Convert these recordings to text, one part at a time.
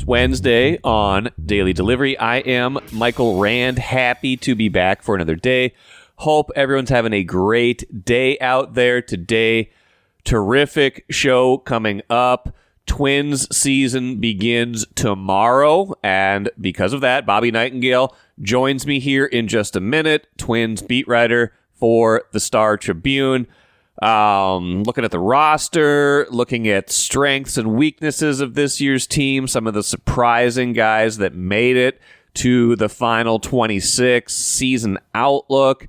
Wednesday on Daily Delivery. I am Michael Rand, happy to be back for another day. Hope everyone's having a great day out there today. Terrific show coming up. Twins season begins tomorrow, and because of that, Bobby Nightengale joins me here in just a minute. Twins beat writer for the Star Tribune. Looking at the roster, looking at strengths and weaknesses of this year's team, some of the surprising guys that made it to the final 26, season outlook,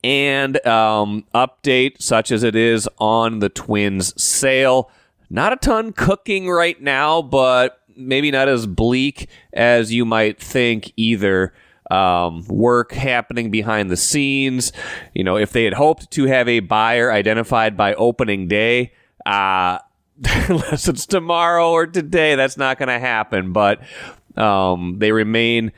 and update such as it is on the Twins sale. Not a ton cooking right now, but maybe not as bleak as you might think either. Work happening behind the scenes. You know, if they had hoped to have a buyer identified by opening day, unless it's tomorrow or today, that's not going to happen. But they remain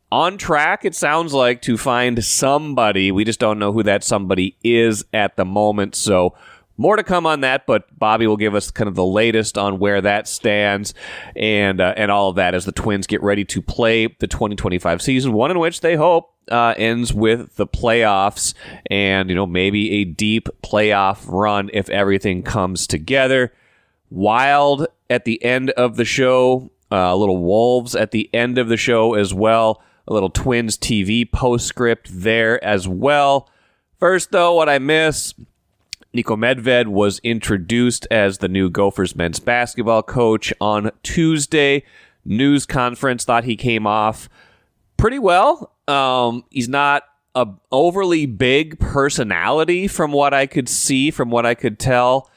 on track, it sounds like, to find somebody. We just don't know who that somebody is at the moment. So more to come on that, but Bobby will give us kind of the latest on where that stands and all of that as the Twins get ready to play the 2025 season, one in which they hope ends with the playoffs and, you know, maybe a deep playoff run if everything comes together. Wild at the end of the show, a little Wolves at the end of the show as well, a little Twins TV postscript there as well. First, though, what I miss: Niko Medved was introduced as the new Gophers men's basketball coach on Tuesday. News conference, thought he came off pretty well. He's not a overly big personality from what I could see, from what I could tell.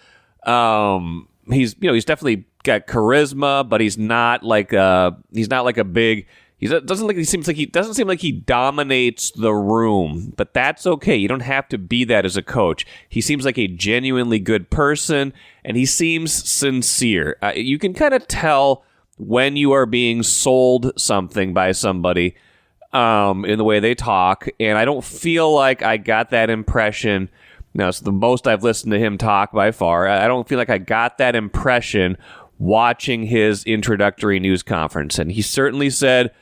He's definitely got charisma, but he's not like a big. It doesn't seem like he dominates the room, but that's okay. You don't have to be that as a coach. He seems like a genuinely good person, and he seems sincere. You can kind of tell when you are being sold something by somebody in the way they talk, and I don't feel like I got that impression. Now, it's the most I've listened to him talk by far. I don't feel like I got that impression watching his introductory news conference, and he certainly said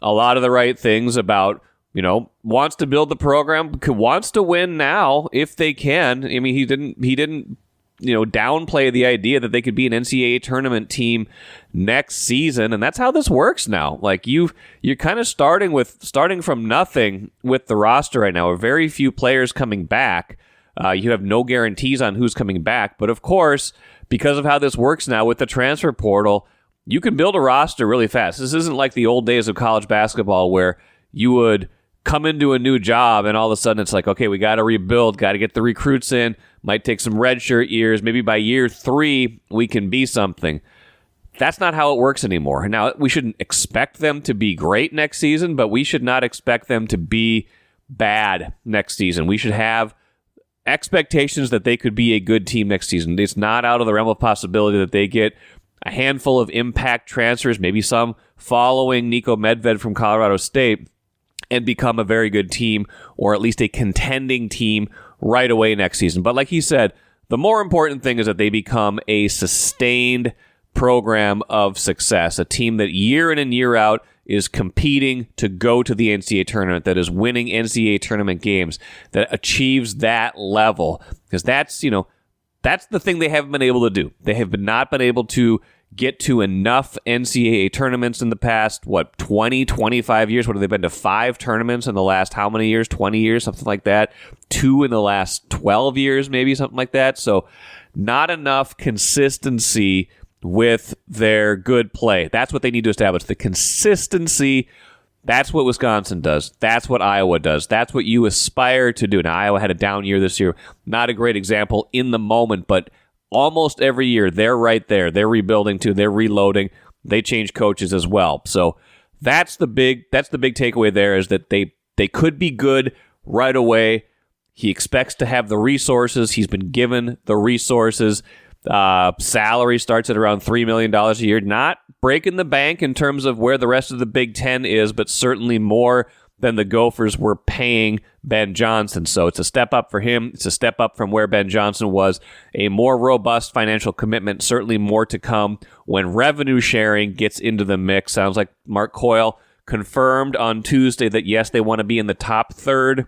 a lot of the right things about, you know, wants to build the program, wants to win now if they can. I mean, he didn't, you know, downplay the idea that they could be an NCAA tournament team next season, and that's how this works now. Like you're kind of starting from nothing with the roster right now. Very few players coming back. You have no guarantees on who's coming back, but of course, because of how this works now with the transfer portal, you can build a roster really fast. This isn't like the old days of college basketball where you would come into a new job and all of a sudden it's like, okay, we got to rebuild, got to get the recruits in, might take some redshirt years. Maybe by year 3, we can be something. That's not how it works anymore. Now, we shouldn't expect them to be great next season, but we should not expect them to be bad next season. We should have expectations that they could be a good team next season. It's not out of the realm of possibility that they get a handful of impact transfers, maybe some following Niko Medved from Colorado State, and become a very good team, or at least a contending team right away next season. But like he said, the more important thing is that they become a sustained program of success, a team that year in and year out is competing to go to the NCAA tournament, that is winning NCAA tournament games, that achieves that level. Because that's the thing they haven't been able to do. They have not been able to get to enough NCAA tournaments in the past, 20, 25 years? What have they been to? 5 tournaments in the last how many years? 20 years, something like that. 2 in the last 12 years, maybe, something like that. So not enough consistency with their good play. That's what they need to establish. The consistency. That's what Wisconsin does. That's what Iowa does. That's what you aspire to do. Now, Iowa had a down year this year. Not a great example in the moment, but almost every year they're right there. They're rebuilding too. They're reloading. They change coaches as well. So that's the big takeaway there, is that they could be good right away. He expects to have the resources. He's been given the resources. Salary starts at around $3 million a year. Not breaking the bank in terms of where the rest of the Big Ten is, but certainly more than the Gophers were paying Ben Johnson. So it's a step up for him. It's a step up from where Ben Johnson was. A more robust financial commitment, certainly more to come when revenue sharing gets into the mix. Sounds like Mark Coyle confirmed on Tuesday that, yes, they want to be in the top third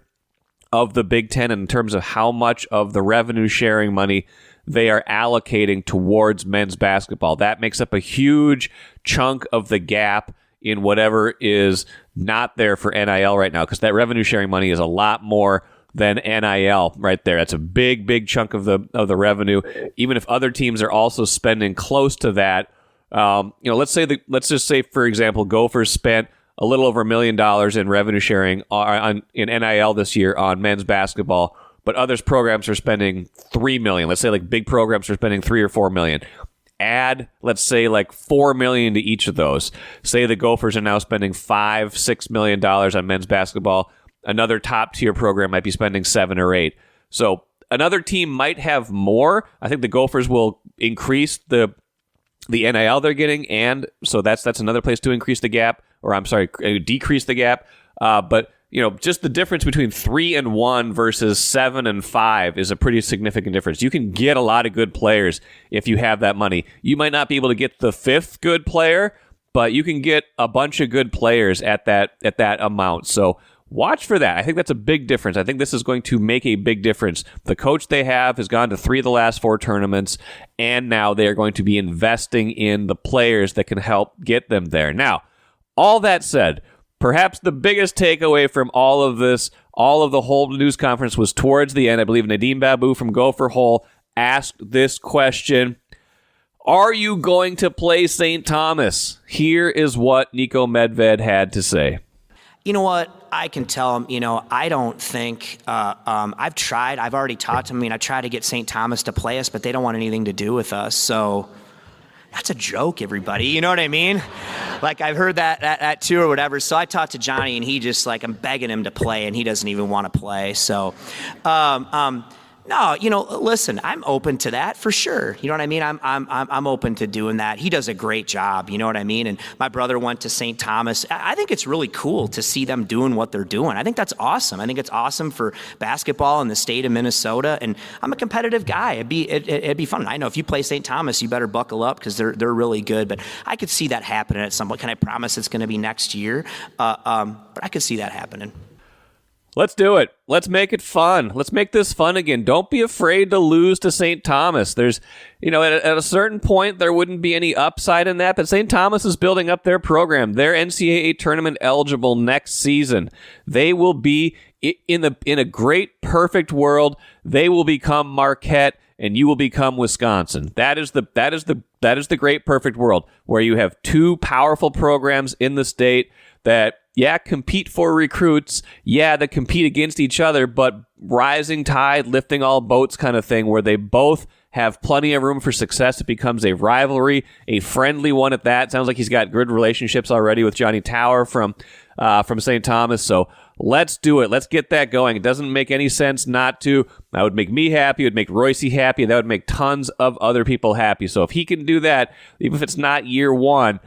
of the Big Ten in terms of how much of the revenue sharing money they are allocating towards men's basketball. That makes up a huge chunk of the gap in whatever is not there for NIL right now, because that revenue sharing money is a lot more than NIL right there. That's a big chunk of the revenue. Even if other teams are also spending close to that, let's just say, for example, Gophers spent a little over $1 million in revenue sharing in NIL this year on men's basketball, but others programs are spending $3 million. Let's say like big programs are spending $3 or $4 million. Add, let's say, like $4 million to each of those. Say the Gophers are now spending $5-6 million on men's basketball. Another top tier program might be spending 7 or 8. So another team might have more. I think the Gophers will increase the NIL they're getting, and so that's another place to increase the gap, or I'm sorry, decrease the gap. But just the difference between 3 and 1 versus 7 and 5 is a pretty significant difference. You can get a lot of good players if you have that money. You might not be able to get the 5th good player, but you can get a bunch of good players at that amount. So watch for that. I think that's a big difference. I think this is going to make a big difference. The coach they have has gone to 3 of the last 4 tournaments, and now they are going to be investing in the players that can help get them there. Now, all that said, perhaps the biggest takeaway from all of this, all of the whole news conference, was towards the end. I believe Nadeem Babu from Gopher Hole asked this question: are you going to play St. Thomas? Here is what Niko Medved had to say. You know what? I can tell him, I don't think, I've tried. I've already talked to him. I tried to get St. Thomas to play us, but they don't want anything to do with us. So that's a joke, everybody. You know what I mean? Like, I've heard that too or whatever. So I talked to Johnny, and he just, I'm begging him to play, and he doesn't even want to play. So, no, listen, I'm open to that for sure. You know what I mean? I'm open to doing that. He does a great job. You know what I mean? And my brother went to St. Thomas. I think it's really cool to see them doing what they're doing. I think that's awesome. I think it's awesome for basketball in the state of Minnesota. And I'm a competitive guy. It'd be fun. I know if you play St. Thomas, you better buckle up because they're really good. But I could see that happening at some point. Can I promise it's going to be next year? But I could see that happening. Let's do it. Let's make it fun. Let's make this fun again. Don't be afraid to lose to St. Thomas. There's, at a certain point, there wouldn't be any upside in that, but St. Thomas is building up their program. They're NCAA tournament eligible next season. They will be in a great, perfect world. They will become Marquette, and you will become Wisconsin. That is the great, perfect world where you have 2 powerful programs in the state that, compete for recruits, that compete against each other, but rising tide, lifting all boats kind of thing, where they both have plenty of room for success. It becomes a rivalry, a friendly one at that. Sounds like he's got good relationships already with Johnny Tower from St. Thomas. So let's do it. Let's get that going. It doesn't make any sense not to. That would make me happy. It would make Royce happy. That would make tons of other people happy. So if he can do that, even if it's not year 1,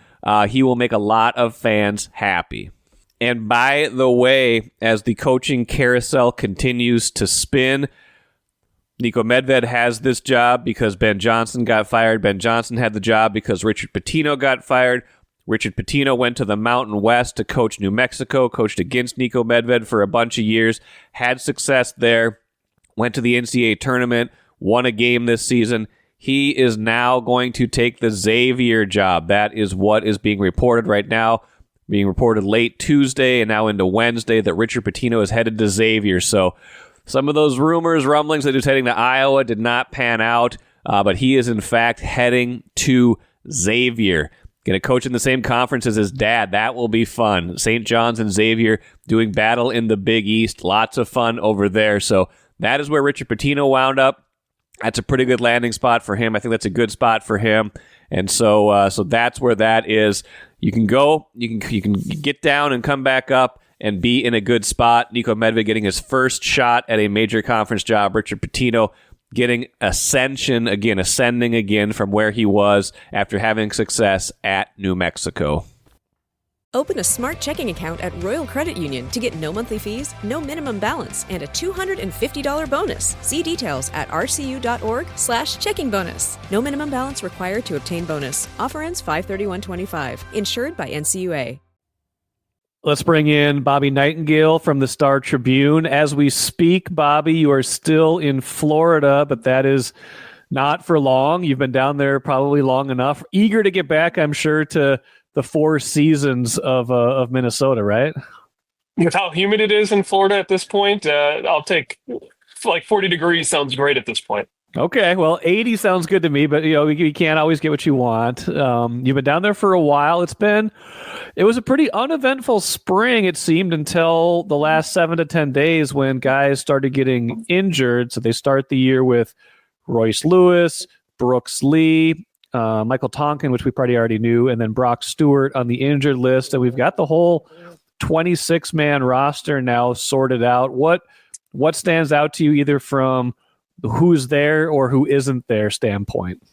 he will make a lot of fans happy. And by the way, as the coaching carousel continues to spin, Niko Medved has this job because Ben Johnson got fired. Ben Johnson had the job because Richard Pitino got fired. Richard Pitino went to the Mountain West to coach New Mexico, coached against Niko Medved for a bunch of years, had success there, went to the NCAA tournament, won a game this season. He is now going to take the Xavier job. That is what is being reported right now. Being reported late Tuesday and now into Wednesday that Richard Pitino is headed to Xavier. So some of those rumors, rumblings that he was heading to Iowa did not pan out, but he is in fact heading to Xavier. Going to coach in the same conference as his dad. That will be fun. St. John's and Xavier doing battle in the Big East. Lots of fun over there. So that is where Richard Pitino wound up. That's a pretty good landing spot for him. I think that's a good spot for him. And so that's where that is. You can go, you can get down and come back up and be in a good spot. Niko Medved getting his first shot at a major conference job. Richard Pitino getting ascending again from where he was after having success at New Mexico. Open a smart checking account at Royal Credit Union to get no monthly fees, no minimum balance, and a $250 bonus. See details at rcu.org/checking bonus. No minimum balance required to obtain bonus. Offer ends 5/31/25. Insured by NCUA. Let's bring in Bobby Nightengale from the Star Tribune. As we speak, Bobby, you are still in Florida, but that is not for long. You've been down there probably long enough. Eager to get back, I'm sure, to the four seasons of Minnesota, right? With how humid it is in Florida at this point, I'll take like 40 degrees sounds great at this point. Okay, well, 80 sounds good to me, but you can't always get what you want. You've been down there for a while. It was a pretty uneventful spring, it seemed, until the last 7 to 10 days when guys started getting injured. So they start the year with Royce Lewis, Brooks Lee, Michael Tonkin, which we probably already knew, and then Brock Stewart on the injured list. And we've got the whole 26-man roster now sorted out. What stands out to you either from who's there or who isn't there standpoint?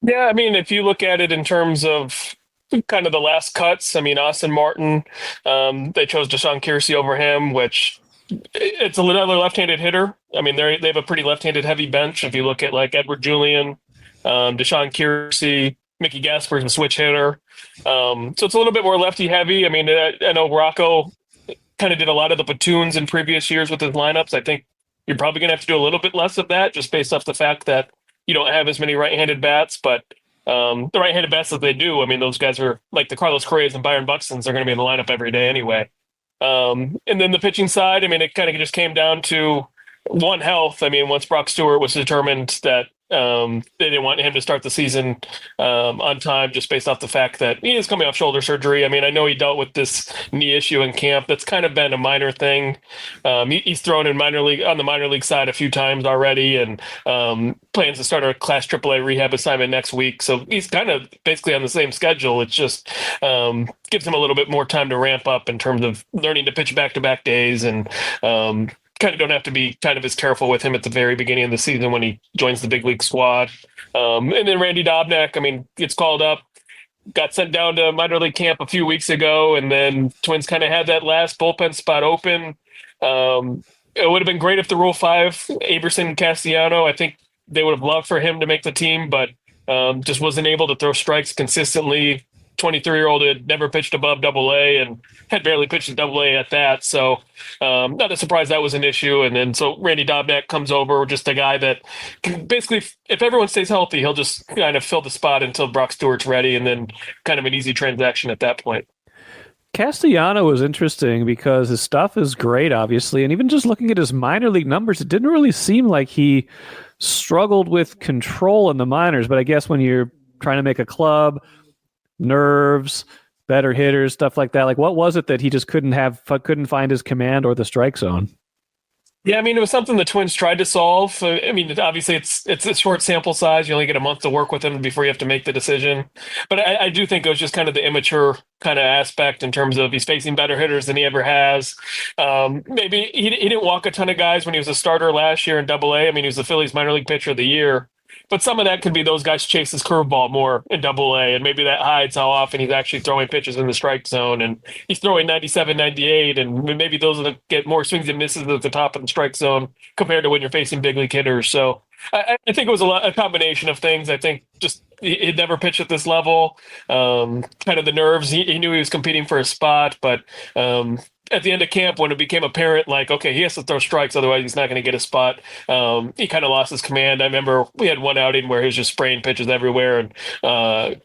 Yeah, I mean, if you look at it in terms of kind of the last cuts, I mean, Austin Martin, they chose Deshaun Kiersey over him, which it's another left-handed hitter. I mean, they have a pretty left-handed heavy bench. If you look at like Edward Julian, Deshaun Kiersey, Mickey Gasper's a switch hitter. So it's a little bit more lefty heavy. I mean, I know Rocco kind of did a lot of the platoons in previous years with his lineups. I think you're probably going to have to do a little bit less of that just based off the fact that you don't have as many right-handed bats. But the right-handed bats that they do, I mean, those guys are like the Carlos Correas and Byron Buxtons. They're going to be in the lineup every day anyway. And then the pitching side, I mean, it kind of just came down to one, health. I mean, once Brock Stewart was determined that they didn't want him to start the season on time just based off the fact that he is coming off shoulder surgery. I mean, I know he dealt with this knee issue in camp. That's kind of been a minor thing. He's thrown in on the minor league side a few times already, and plans to start a Class AAA rehab assignment next week. So he's kind of basically on the same schedule. It's just gives him a little bit more time to ramp up in terms of learning to pitch back-to-back days, and kind of don't have to be kind of as careful with him at the very beginning of the season when he joins the big league squad. And then Randy Dobnak, I mean, gets called up, got sent down to minor league camp a few weeks ago, and then Twins kind of had that last bullpen spot open. It would have been great if the Rule 5, Aberson Castellano, I think they would have loved for him to make the team, but just wasn't able to throw strikes consistently. 23-year-old had never pitched above AA and had barely pitched at AA at that. So not a surprise that was an issue. And then so Randy Dobnak comes over, just a guy that can basically, if everyone stays healthy, he'll just kind of fill the spot until Brock Stewart's ready, and then kind of an easy transaction at that point. Castellano was interesting because his stuff is great, obviously. And even just looking at his minor league numbers, it didn't really seem like he struggled with control in the minors. But I guess when you're trying to make a club, nerves, better hitters, stuff like that. Like, what was it that he just couldn't find his command or the strike zone? Yeah, I mean, it was something the Twins tried to solve. I mean, obviously, it's a short sample size. You only get a month to work with him before you have to make the decision. But I do think it was just kind of the immature kind of aspect in terms of he's facing better hitters than he ever has. Maybe he didn't walk a ton of guys when he was a starter last year in AA. I mean, he was the Phillies minor league pitcher of the year. But some of that could be those guys chase his curveball more in AA, and maybe that hides how often he's actually throwing pitches in the strike zone. And he's throwing 97, 98, and maybe those are the get more swings and misses at the top of the strike zone compared to when you're facing big league hitters. So I think it was a combination of things. I think just he'd never pitched at this level, kind of the nerves. He knew he was competing for a spot, but at the end of camp, when it became apparent, like, okay, he has to throw strikes, otherwise he's not going to get a spot, he kind of lost his command. I remember we had one outing where he was just spraying pitches everywhere, and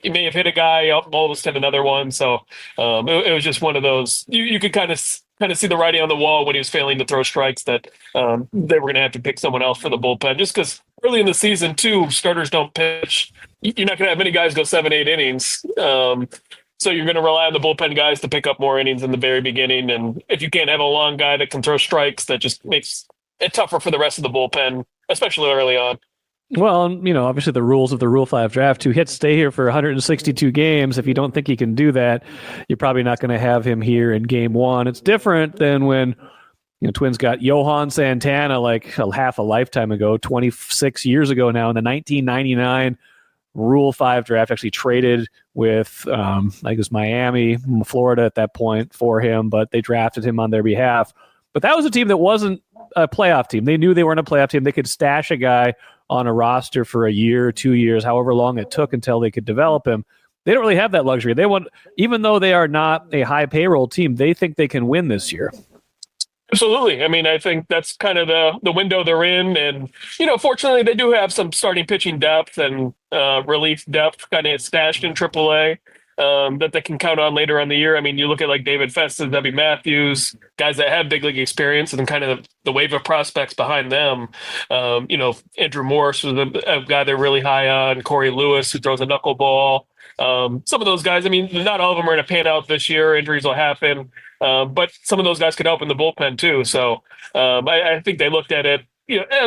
he may have hit a guy, almost hit another one. So it was just one of those, you could kind of see the writing on the wall when he was failing to throw strikes, that they were going to have to pick someone else for the bullpen, just because early in the season, too, starters don't pitch. You're not going to have many guys go 7-8 innings. So you're going to rely on the bullpen guys to pick up more innings in the very beginning. And if you can't have a long guy that can throw strikes, that just makes it tougher for the rest of the bullpen, especially early on. Well, obviously the rules of the Rule 5 draft, 2 hits, stay here for 162 games. If you don't think he can do that, you're probably not going to have him here in game one. It's different than when Twins got Johan Santana like half a lifetime ago, 26 years ago now, in the 1999 Rule 5 draft, actually traded with, I think it was Miami, Florida at that point for him, but they drafted him on their behalf. But that was a team that wasn't a playoff team. They knew they weren't a playoff team. They could stash a guy on a roster for a year, 2 years, however long it took until they could develop him. They don't really have that luxury. They want, even though they are not a high payroll team, they think they can win this year. Absolutely. I mean, I think that's kind of the window they're in. And, fortunately, they do have some starting pitching depth and relief depth kind of stashed in AAA that they can count on later on the year. I mean, you look at like David Festus, Debbie Matthews, guys that have big league experience, and then kind of the wave of prospects behind them. Andrew Morse was a guy they're really high on, Corey Lewis, who throws a knuckleball. Some of those guys, I mean, not all of them are going to pan out this year. Injuries will happen. But some of those guys could help in the bullpen too. So I think they looked at it,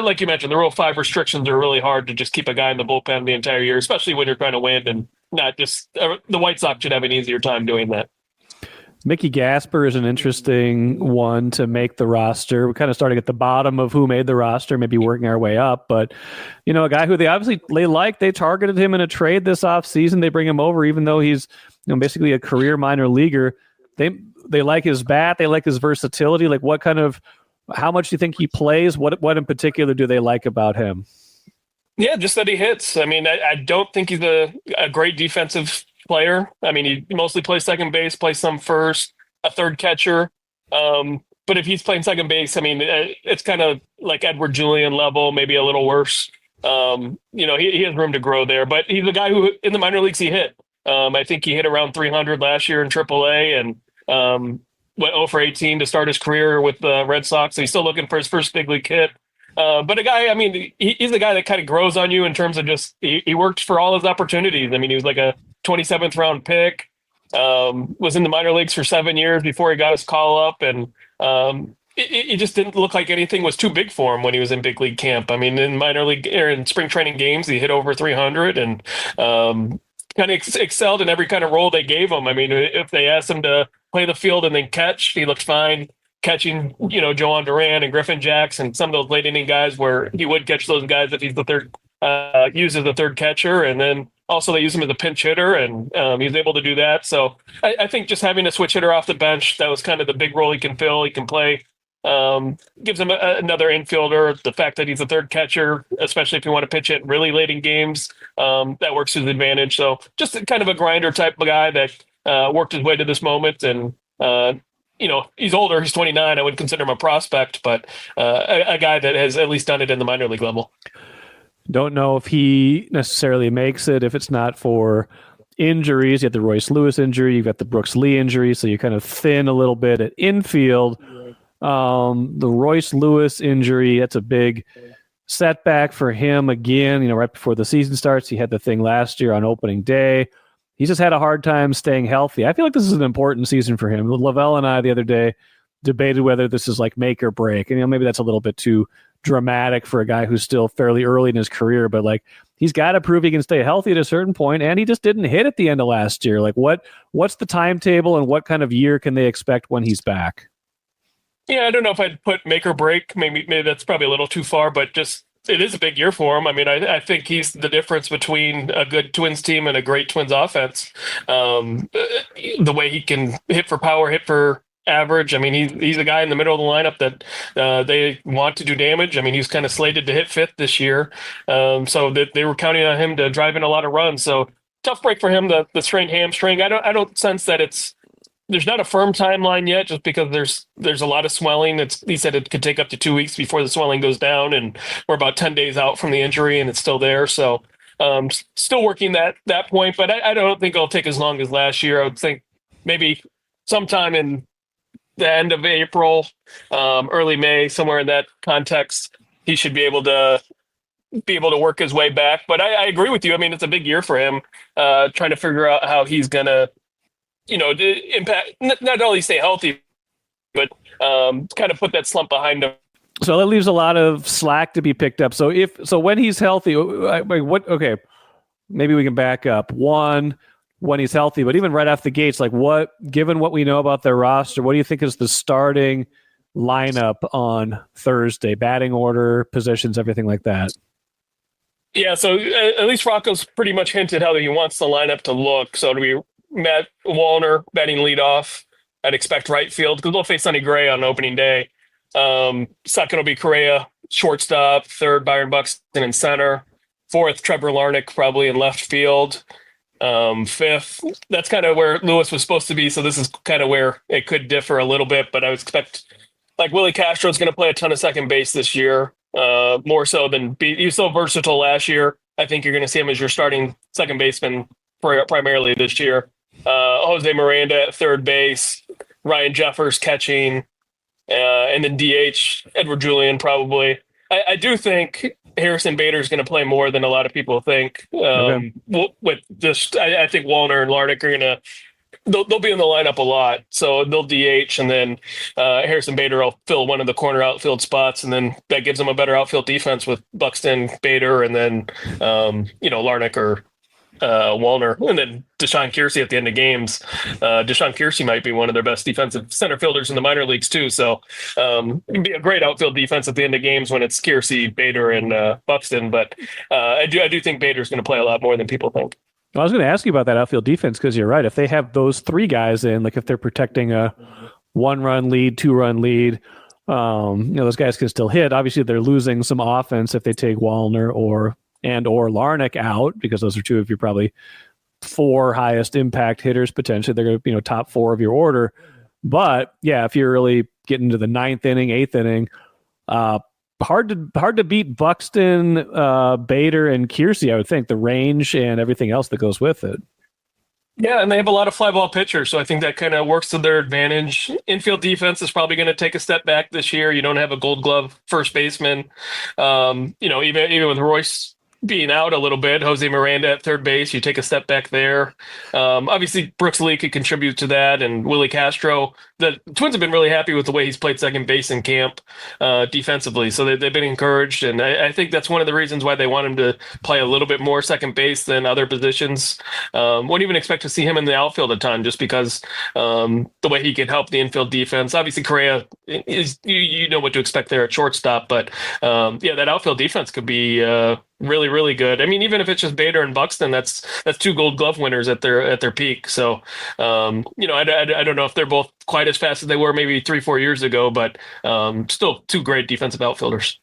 like you mentioned, the Rule 5 restrictions are really hard to just keep a guy in the bullpen the entire year, especially when you're trying to win, and not just the White Sox should have an easier time doing that. Mickey Gasper is an interesting one to make the roster. We're kind of starting at the bottom of who made the roster, maybe working our way up. But, a guy who they targeted him in a trade this offseason. They bring him over, even though he's basically a career minor leaguer. They like his bat. They like his versatility. Like how much do you think he plays? What in particular do they like about him? Yeah, just that he hits. I mean, I don't think he's a great defensive player. I mean, he mostly plays second base, plays some first, a third catcher. But if he's playing second base, I mean, it's kind of like Edward Julian level, maybe a little worse. He has room to grow there. But he's a guy who, in the minor leagues, he hit. I think he hit around 300 last year in AAA, and went 0 for 18 to start his career with the Red Sox. So he's still looking for his first big league hit. But a guy, I mean, he's the guy that kind of grows on you in terms of just he worked for all his opportunities. I mean, he was like a 27th round pick, was in the minor leagues for 7 years before he got his call up, and it just didn't look like anything was too big for him when he was in big league camp. I mean, in minor league or in spring training games, he hit over 300 and kind of excelled in every kind of role they gave him. I mean, if they asked him to play the field and then catch, he looked fine catching, Joan Duran and Griffin Jackson, some of those late inning guys where he would catch those guys if he's the third, used as the third catcher. And then also they use him as a pinch hitter, and he's able to do that. So I think just having a switch hitter off the bench, that was kind of the big role he can fill. He can play, gives him another infielder. The fact that he's a third catcher, especially if you want to pitch it really late in games, that works to his advantage. So just kind of a grinder type of guy that worked his way to this moment. And, he's older, he's 29. I would consider him a prospect, but a guy that has at least done it in the minor league level. Don't know if he necessarily makes it if it's not for injuries. You have the Royce Lewis injury, you've got the Brooks Lee injury, so you kind of thin a little bit at infield. The Royce Lewis injury, that's a big setback for him again. Right before the season starts, he had the thing last year on opening day. He's just had a hard time staying healthy. I feel like this is an important season for him. Lavelle and I the other day debated whether this is like make or break. And maybe that's a little bit too dramatic for a guy who's still fairly early in his career, but like he's got to prove he can stay healthy at a certain point, and he just didn't hit at the end of last year. Like what's the timetable and what kind of year can they expect when he's back? Yeah, I don't know if I'd put make or break. Maybe that's probably a little too far, but just it is a big year for him. I mean, I think he's the difference between a good Twins team and a great Twins offense. The way he can hit for power, hit for average. I mean, he's a guy in the middle of the lineup that they want to do damage. I mean, he's kind of slated to hit fifth this year. So they were counting on him to drive in a lot of runs. So tough break for him, the strained hamstring. I don't sense that there's not a firm timeline yet, just because there's a lot of swelling. He said it could take up to 2 weeks before the swelling goes down, and we're about 10 days out from the injury, and it's still there. So still working that point, but I don't think it'll take as long as last year. I would think maybe sometime in the end of April, early May, somewhere in that context, he should be able to work his way back. But I agree with you. I mean, it's a big year for him, trying to figure out how he's going to, impact, not only stay healthy, but kind of put that slump behind him. So that leaves a lot of slack to be picked up. So when he's healthy, okay, maybe we can back up. One, when he's healthy, but even right off the gates, given what we know about their roster, what do you think is the starting lineup on Thursday? Batting order, positions, everything like that. Yeah, so at least Rocco's pretty much hinted how he wants the lineup to look. So it'll be Matt Wallner batting leadoff. I'd expect right field because they'll face Sonny Gray on opening day. Second will be Correa, shortstop. Third, Byron Buxton in center. Fourth, Trevor Larnach probably in left field. Fifth, that's kind of where Lewis was supposed to be. So this is kind of where it could differ a little bit, but I would expect like Willie Castro's going to play a ton of second base this year. More so than he was so versatile last year. I think you're going to see him as your starting second baseman primarily this year. Jose Miranda at third base, Ryan Jeffers catching, and then DH Edward Julian probably. I do think Harrison Bader is going to play more than a lot of people think. Okay. With this, I think Wallner and Larnach are going to. They'll be in the lineup a lot, so they'll DH, and then Harrison Bader will fill one of the corner outfield spots, and then that gives them a better outfield defense with Buxton, Bader, and then Larnach or Wallner, and then Deshaun Kiersey at the end of games. Deshaun Kiersey might be one of their best defensive center fielders in the minor leagues too. So it'd be a great outfield defense at the end of games when it's Kiersey, Bader, and Buxton. But I do think Bader's going to play a lot more than people think. I was going to ask you about that outfield defense because you're right. If they have those three guys in, like if they're protecting a 1-run lead, 2-run lead, those guys can still hit. Obviously, they're losing some offense if they take Wallner or Larnach out because those are two of your probably 4 highest impact hitters potentially. They're going to top 4 of your order. But yeah, if you're really getting to the 9th inning, 8th inning, hard to beat Buxton, Bader, and Kiersey, I would think, the range and everything else that goes with it. Yeah, and they have a lot of fly ball pitchers, so I think that kind of works to their advantage. Infield defense is probably going to take a step back this year. You don't have a Gold Glove first baseman. Even with Royce being out a little bit, Jose Miranda at third base, you take a step back there. Obviously, Brooks Lee could contribute to that, and Willie Castro. The Twins have been really happy with the way he's played second base in camp defensively, so they've been encouraged, and I think that's one of the reasons why they want him to play a little bit more second base than other positions. Wouldn't even expect to see him in the outfield a ton just because the way he can help the infield defense. Obviously, Correa is you know what to expect there at shortstop, but that outfield defense could be really, really good. I mean, even if it's just Bader and Buxton, that's 2 Gold Glove winners at their peak. So, I don't know if they're both quite as fast as they were maybe 3-4 years ago, but still 2 great defensive outfielders.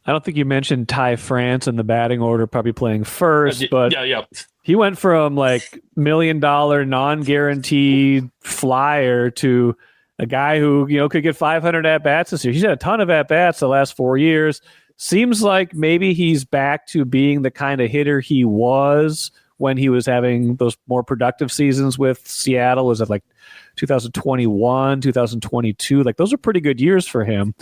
I don't think you mentioned Ty France in the batting order, probably playing first, but yeah. He went from like $1 million non-guaranteed flyer to a guy who could get 500 at bats this year. He's had a ton of at bats the last 4 years. Seems like maybe he's back to being the kind of hitter he was when he was having those more productive seasons with Seattle. Was it like 2021, 2022? Like those are pretty good years for him.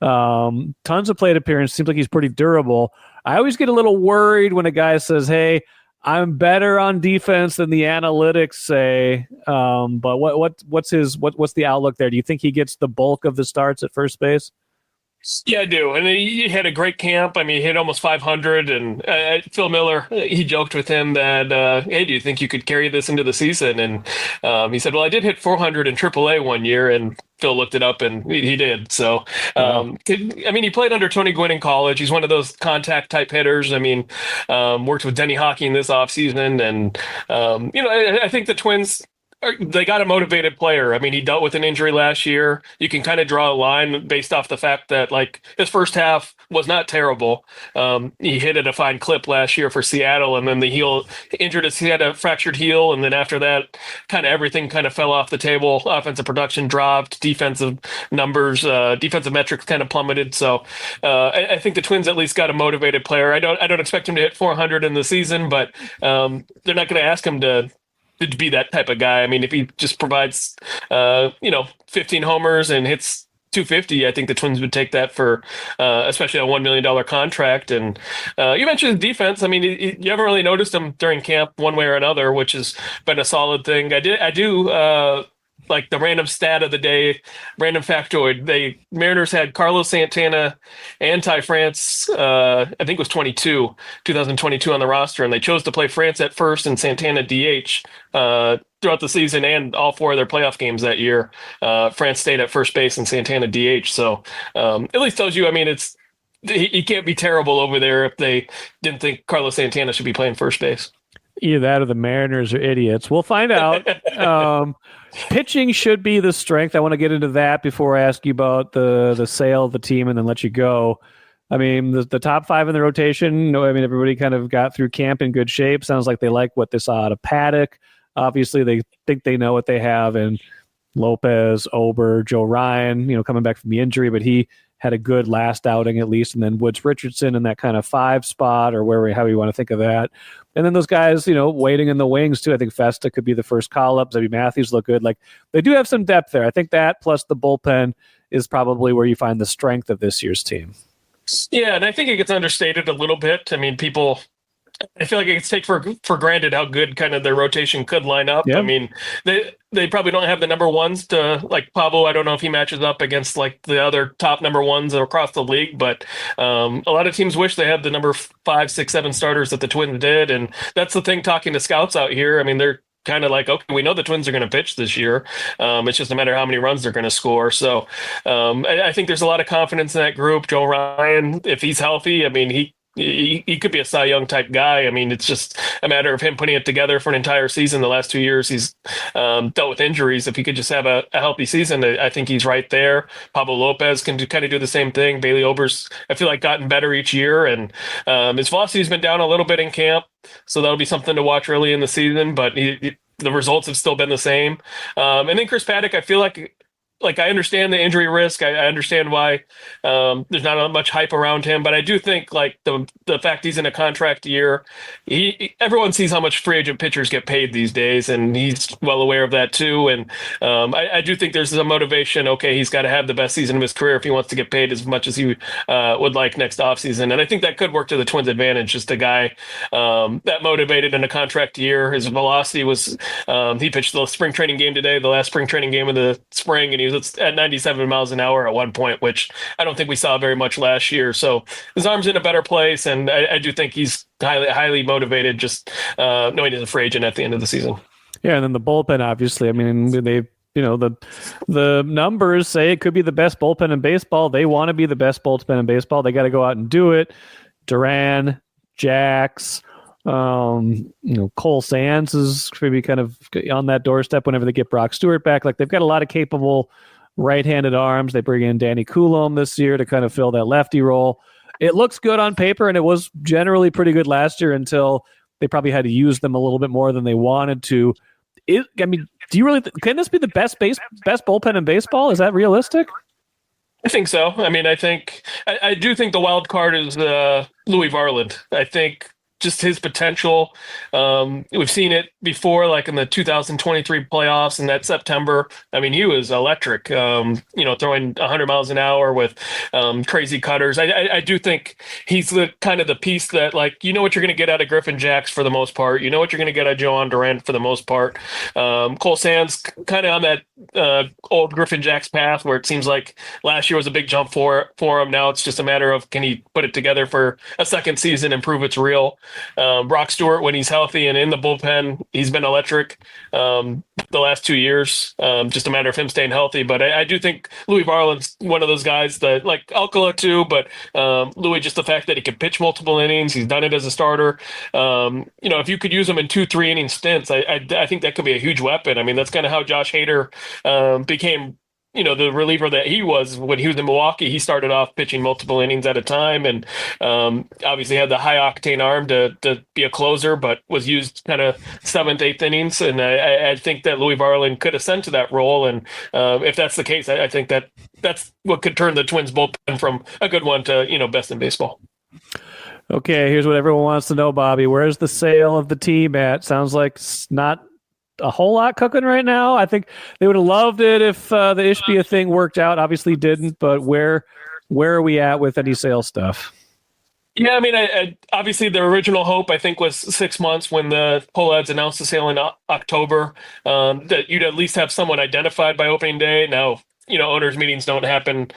Tons of plate appearance. Seems like he's pretty durable. I always get a little worried when a guy says, "Hey, I'm better on defense than the analytics say." But what's the outlook there? Do you think he gets the bulk of the starts at first base? Yeah, I do. And he had a great camp. I mean, he hit almost 500. And Phil Miller, he joked with him that, hey, do you think you could carry this into the season? And he said, well, I did hit 400 in AAA one year. And Phil looked it up, and he did. So, he played under Tony Gwynn in college. He's one of those contact-type hitters. I mean, worked with Denny Hawking this offseason. And, I think the Twins – they got a motivated player. I mean, he dealt with an injury last year. You can kind of draw a line based off the fact that, like, his first half was not terrible. He hit at a fine clip last year for Seattle, and then he had a fractured heel, and then after that, kind of everything kind of fell off the table. Offensive production dropped, defensive numbers, defensive metrics kind of plummeted. So I think the Twins at least got a motivated player. I don't expect him to hit 400 in the season, but they're not going to ask him to be that type of guy. I mean, if he just provides, 15 homers and hits 250, I think the Twins would take that for, especially a $1 million contract. And you mentioned the defense. I mean, you haven't really noticed him during camp one way or another, which has been a solid thing. I do like the random stat of the day, random factoid. Mariners had Carlos Santana and Ty France, I think it was 2022 on the roster, and they chose to play France at first and Santana DH throughout the season and all 4 of their playoff games that year. France stayed at first base and Santana DH. So at least tells you, I mean, it's he can't be terrible over there if they didn't think Carlos Santana should be playing first base. Either that or the Mariners are idiots. We'll find out. Pitching should be the strength. I want to get into that before I ask you about the sale of the team and then let you go. I mean, the top five in the rotation, I mean, everybody kind of got through camp in good shape. Sounds like they like what they saw out of Paddock. Obviously, they think they know what they have in Lopez, Ober, Joe Ryan, coming back from the injury, but he had a good last outing at least. And then Woods Richardson in that kind of 5 spot or how you want to think of that. And then those guys, waiting in the wings too. I think Festa could be the first call up. Zebby Matthews look good. Like they do have some depth there. I think that plus the bullpen is probably where you find the strength of this year's team. Yeah, and I think it gets understated a little bit. I mean, I feel like it gets taken for granted how good kind of their rotation could line up. Yep. I mean, they probably don't have the number ones to like Pablo. I don't know if he matches up against like the other top number ones across the league, but a lot of teams wish they had the number 5, 6, 7 starters that the Twins did. And that's the thing talking to scouts out here. I mean, they're kind of like, okay, we know the Twins are going to pitch this year. It's just a matter of how many runs they're going to score. So I think there's a lot of confidence in that group. Joe Ryan, if he's healthy, I mean, he could be a Cy Young type guy. I mean, it's just a matter of him putting it together for an entire season. The last 2 years, he's dealt with injuries. If he could just have a healthy season, I think he's right there. Pablo Lopez can kind of do the same thing. Bailey Ober's, I feel like, gotten better each year. And his velocity's been down a little bit in camp. So that'll be something to watch early in the season. But the results have still been the same. And then Chris Paddock, I feel like I understand the injury risk. I understand why there's not much hype around him, but I do think like the fact he's in a contract year, everyone sees how much free agent pitchers get paid these days, and he's well aware of that too. And I do think there's a motivation. Okay, he's got to have the best season of his career if he wants to get paid as much as he would like next offseason. And I think that could work to the Twins' advantage. Just a guy that motivated in a contract year. His velocity was he pitched the spring training game today, the last spring training game of the spring, and he was at 97 miles an hour at one point, which I don't think we saw very much last year. So his arm's in a better place, and I do think he's highly motivated, just knowing he's a free agent at the end of the season. Yeah, and then the bullpen, obviously. I mean, they the numbers say it could be the best bullpen in baseball. They want to be the best bullpen in baseball. They got to go out and do it. Duran, Jax, Cole Sands is maybe kind of on that doorstep whenever they get Brock Stewart back. Like they've got a lot of capable right-handed arms. They bring in Danny Coulomb this year to kind of fill that lefty role. It looks good on paper, and it was generally pretty good last year until they probably had to use them a little bit more than they wanted to. Do you really can this be the best bullpen in baseball? Is that realistic? I think so. I mean, I do think the wild card is Louis Varland. I think just his potential. We've seen it before, like in the 2023 playoffs in that September. I mean, he was electric, throwing 100 miles an hour with crazy cutters. I do think he's the kind of the piece that, like, what you're going to get out of Griffin Jax for the most part. You know what you're going to get out of Joan Duran for the most part. Cole Sands kind of on that old Griffin Jax path where it seems like last year was a big jump for him. Now it's just a matter of can he put it together for a second season and prove it's real. Brock Stewart, when he's healthy and in the bullpen, he's been electric the last 2 years. Just a matter of him staying healthy. But I do think Louis Varland's one of those guys that, like Alcala too, but Louis, just the fact that he can pitch multiple innings, he's done it as a starter. If you could use him in 2-3 inning stints, I think that could be a huge weapon. I mean, that's kind of how Josh Hader became the reliever that he was when he was in Milwaukee. He started off pitching multiple innings at a time, and obviously had the high octane arm to be a closer, but was used kind of 7th, 8th innings. And I think that Louis Varland could ascend to that role. And if that's the case, I think that's what could turn the Twins bullpen from a good one to, best in baseball. Okay, here's what everyone wants to know, Bobby. Where's the sale of the team at? Sounds like it's not a whole lot cooking right now. I think they would have loved it if the Ishbia thing worked out. Obviously didn't, but where are we at with any sales stuff? Yeah, I mean, I obviously the original hope, I think, was 6 months when the Pohlads announced the sale in October, that you'd at least have someone identified by opening day. Now, owners' meetings don't happen.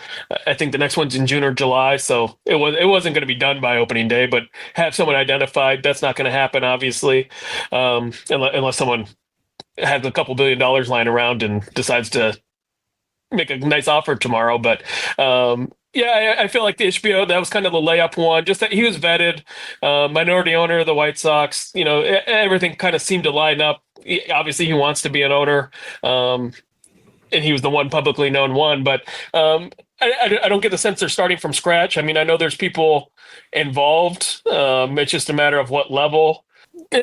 I think the next one's in June or July, so it wasn't going to be done by opening day, but have someone identified. That's not going to happen, obviously, unless someone has a couple $2 billion lying around and decides to make a nice offer tomorrow. But Yeah, I feel like the HBO, that was kind of the layup one. Just that he was vetted, minority owner of the White Sox. Everything kind of seemed to line up. Obviously, he wants to be an owner, and he was the one publicly known one. But I don't get the sense they're starting from scratch. I mean, I know there's people involved. It's just a matter of what level.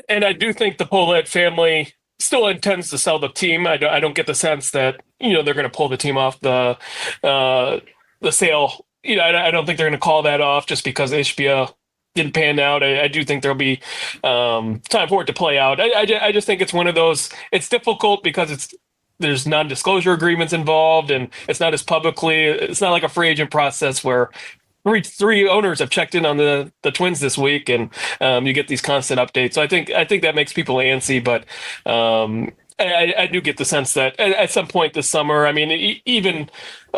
And I do think the Pohlad family still intends to sell the team. I don't get the sense that they're going to pull the team off the sale. I don't think they're going to call that off just because HBO didn't pan out. I do think there'll be time for it to play out. I just think it's one of those. It's difficult because there's non-disclosure agreements involved, and it's not as publicly. It's not like a free agent process where three owners have checked in on the Twins this week, and you get these constant updates. So I think that makes people antsy, but I do get the sense that at some point this summer, I mean, even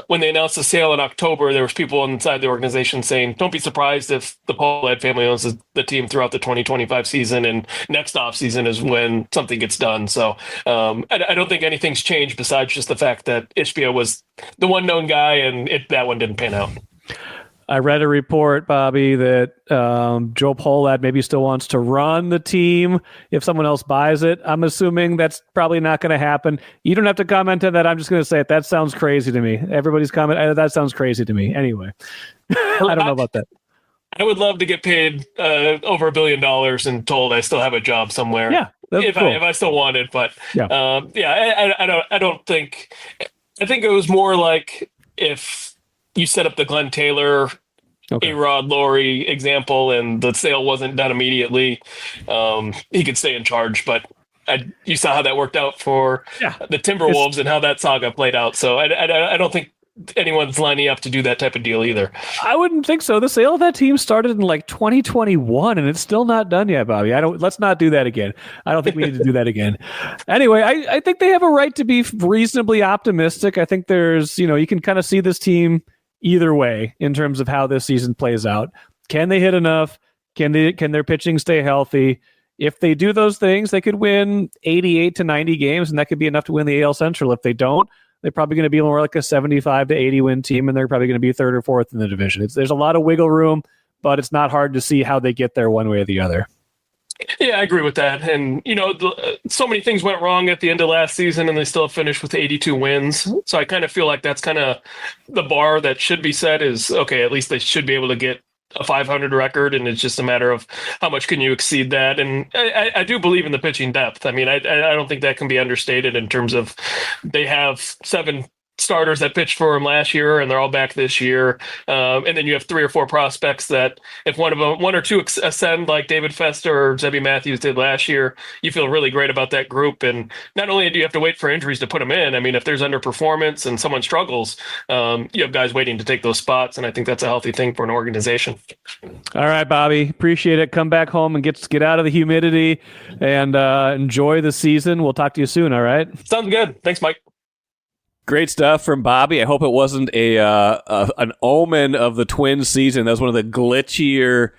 when they announced the sale in October, there was people inside the organization saying, don't be surprised if the Pohlad family owns the team throughout the 2025 season, and next off season is when something gets done. So I don't think anything's changed besides just the fact that HBO was the one known guy, and that one didn't pan out. I read a report, Bobby, that Joe Pohlad maybe still wants to run the team if someone else buys it. I'm assuming that's probably not going to happen. You don't have to comment on that. I'm just going to say it. That sounds crazy to me. Everybody's comment. That sounds crazy to me. Anyway, I don't know about that. I would love to get paid over $1 billion and told I still have a job somewhere. Yeah, if I still wanted, but I don't think. I think it was more like if you set up the Glenn Taylor, A-Rod, Laurie example, and the sale wasn't done immediately, he could stay in charge. But you saw how that worked out for the Timberwolves and how that saga played out. So I don't think anyone's lining up to do that type of deal either. I wouldn't think so. The sale of that team started in like 2021, and it's still not done yet, Bobby. Let's not do that again. I don't think we need to do that again. Anyway, I think they have a right to be reasonably optimistic. I think there's, you can kind of see this team either way in terms of how this season plays out. Can they hit enough? Can their pitching stay healthy? If they do those things, they could win 88 to 90 games, and that could be enough to win the AL Central. If they don't, they're probably going to be more like a 75 to 80 win team, and they're probably going to be third or fourth in the division. There's a lot of wiggle room, but it's not hard to see how they get there one way or the other. Yeah, I agree with that. And, so many things went wrong at the end of last season, and they still finished with 82 wins. So I kind of feel like that's kind of the bar that should be set is, okay, at least they should be able to get a 500 record, and it's just a matter of how much can you exceed that. And I do believe in the pitching depth. I mean, I don't think that can be understated in terms of they have 7 starters that pitched for him last year, and they're all back this year. And then you have 3 or 4 prospects that if one or two ascend like David Fester or Zebby Matthews did last year, you feel really great about that group. And not only do you have to wait for injuries to put them in, I mean, if there's underperformance and someone struggles, you have guys waiting to take those spots. And I think that's a healthy thing for an organization. All right, Bobby, appreciate it. Come back home and get out of the humidity and enjoy the season. We'll talk to you soon. All right. Sounds good. Thanks, Mike. Great stuff from Bobby. I hope it wasn't an omen of the Twins season. That was one of the glitchier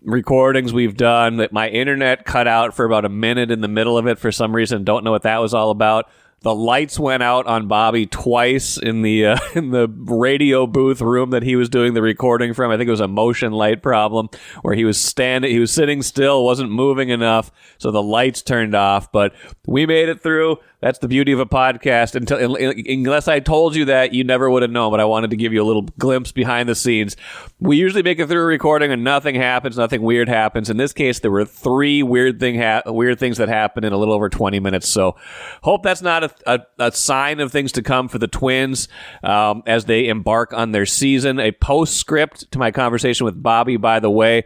recordings we've done. That my internet cut out for about a minute in the middle of it for some reason. Don't know what that was all about. The lights went out on Bobby twice in the radio booth room that he was doing the recording from. I think it was a motion light problem where he was sitting still, wasn't moving enough, so the lights turned off. But we made it through. That's the beauty of a podcast. Unless I told you that, you never would have known, but I wanted to give you a little glimpse behind the scenes. We usually make it through a recording and nothing happens, nothing weird happens. In this case, there were 3 weird things that happened in a little over 20 minutes. So hope that's not a sign of things to come for the Twins as they embark on their season. A postscript to my conversation with Bobby, by the way.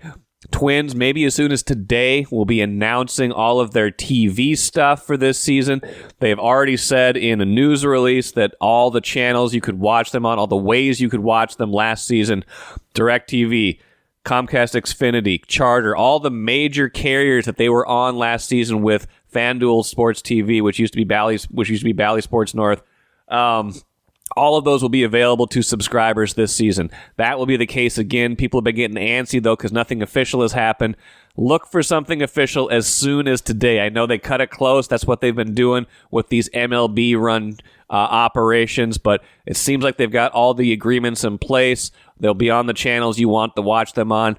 Twins, maybe as soon as today, will be announcing all of their TV stuff for this season. They have already said in a news release that all the channels you could watch them on, all the ways you could watch them last season, DirecTV, Comcast Xfinity, Charter, all the major carriers that they were on last season with FanDuel Sports TV, which used to be Bally Sports North. All of those will be available to subscribers this season. That will be the case again. People have been getting antsy, though, because nothing official has happened. Look for something official as soon as today. I know they cut it close. That's what they've been doing with these MLB-run operations, but it seems like they've got all the agreements in place. They'll be on the channels you want to watch them on.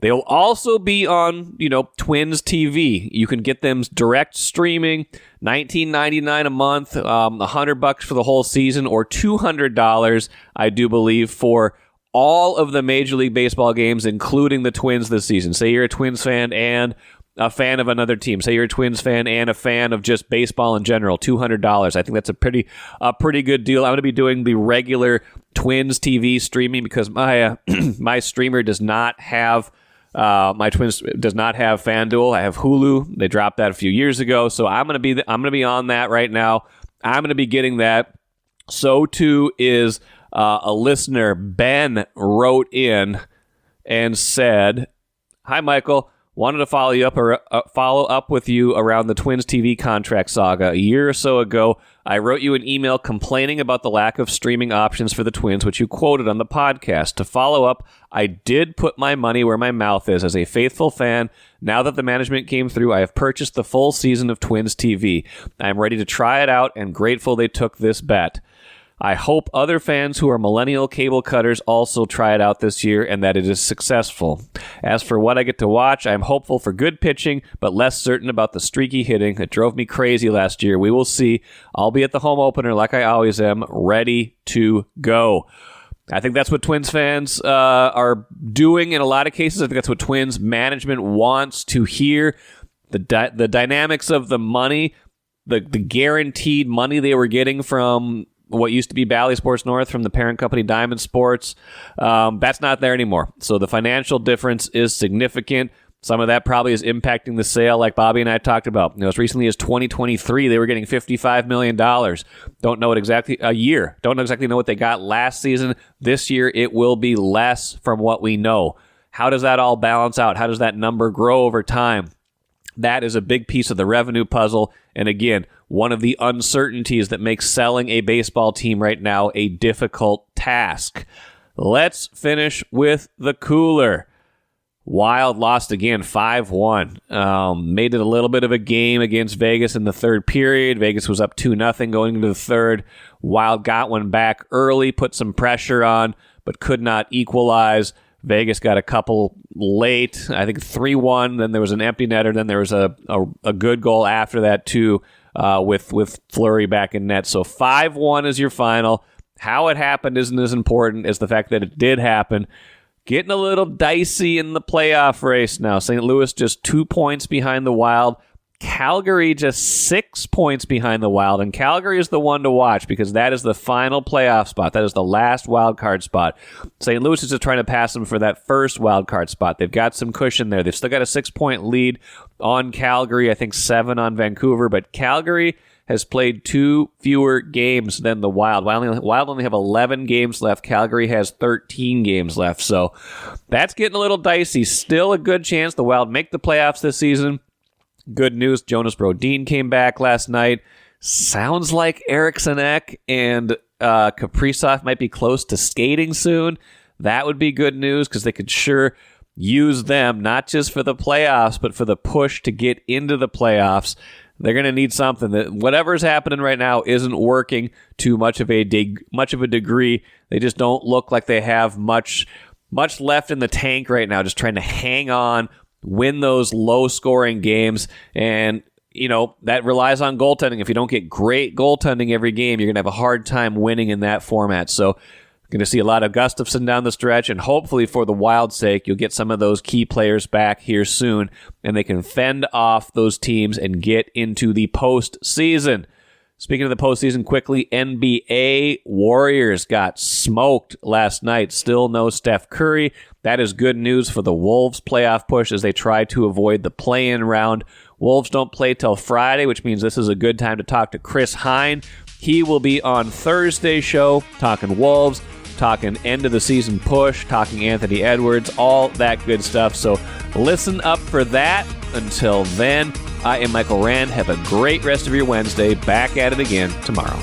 They'll also be on, Twins TV. You can get them direct streaming, $19.99 a month, $100 for the whole season, or $200, I do believe, for all of the Major League Baseball games, including the Twins this season. Say you're a Twins fan and a fan of another team. Say you're a Twins fan and a fan of just baseball in general, $200. I think that's a pretty good deal. I'm going to be doing the regular Twins TV streaming because my my streamer does not have my Twins does not have FanDuel. I have Hulu. They dropped that a few years ago, so I'm going to be on that right now. I'm going to be getting that. So too is a listener. Ben wrote in and said, "Hi, Michael. Wanted to follow up with you around the Twins TV contract saga. A year or so ago, I wrote you an email complaining about the lack of streaming options for the Twins, which you quoted on the podcast. To follow up, I did put my money where my mouth is. As a faithful fan, now that the management came through, I have purchased the full season of Twins TV. I am ready to try it out and grateful they took this bet. I hope other fans who are millennial cable cutters also try it out this year and that it is successful. As for what I get to watch, I am hopeful for good pitching, but less certain about the streaky hitting. It drove me crazy last year. We will see. I'll be at the home opener like I always am, ready to go." I think that's what Twins fans are doing in a lot of cases. I think that's what Twins management wants to hear. The dynamics of the money, the guaranteed money they were getting from what used to be Bally Sports North from the parent company Diamond Sports, that's not there anymore. So the financial difference is significant. Some of that probably is impacting the sale, like Bobby and I talked about. As recently as 2023, they were getting $55 million. Don't know it exactly a year. Don't exactly know what they got last season. This year, it will be less from what we know. How does that all balance out? How does that number grow over time? That is a big piece of the revenue puzzle. And again, one of the uncertainties that makes selling a baseball team right now a difficult task. Let's finish with the cooler. Wild lost again, 5-1. Made it a little bit of a game against Vegas in the third period. Vegas was up 2-0 going into the third. Wild got one back early, put some pressure on, but could not equalize. Vegas got a couple late, I think 3-1. Then there was an empty netter. Then there was a good goal after that, too, with Fleury back in net. So 5-1 is your final. How it happened isn't as important as the fact that it did happen. Getting a little dicey in the playoff race now. St. Louis just 2 points behind the Wild. Calgary just 6 points behind the Wild. And Calgary is the one to watch because that is the final playoff spot. That is the last wild card spot. St. Louis is just trying to pass them for that first wild card spot. They've got some cushion there. They've still got a 6-point lead on Calgary. I think 7 on Vancouver. But Calgary has played 2 fewer games than the Wild. Wild only have 11 games left. Calgary has 13 games left. So that's getting a little dicey. Still a good chance the Wild make the playoffs this season. Good news, Jonas Brodin came back last night. Sounds like Eriksson Ek and Kaprizov might be close to skating soon. That would be good news because they could sure use them, not just for the playoffs, but for the push to get into the playoffs. They're going to need something. That whatever's happening right now isn't working to much of a degree. They just don't look like they have much left in the tank right now. Just trying to hang on, win those low-scoring games, and that relies on goaltending. If you don't get great goaltending every game, you're going to have a hard time winning in that format. So going to see a lot of Gustafsson down the stretch, and hopefully for the Wild's sake, you'll get some of those key players back here soon, and they can fend off those teams and get into the postseason. Speaking of the postseason, quickly, NBA Warriors got smoked last night. Still no Steph Curry. That is good news for the Wolves' playoff push as they try to avoid the play-in round. Wolves don't play till Friday, which means this is a good time to talk to Chris Hine. He will be on Thursday's show talking Wolves, talking end of the season push, talking Anthony Edwards, all that good stuff. So listen up for that. Until then, I am Michael Rand. Have a great rest of your Wednesday. Back at it again tomorrow.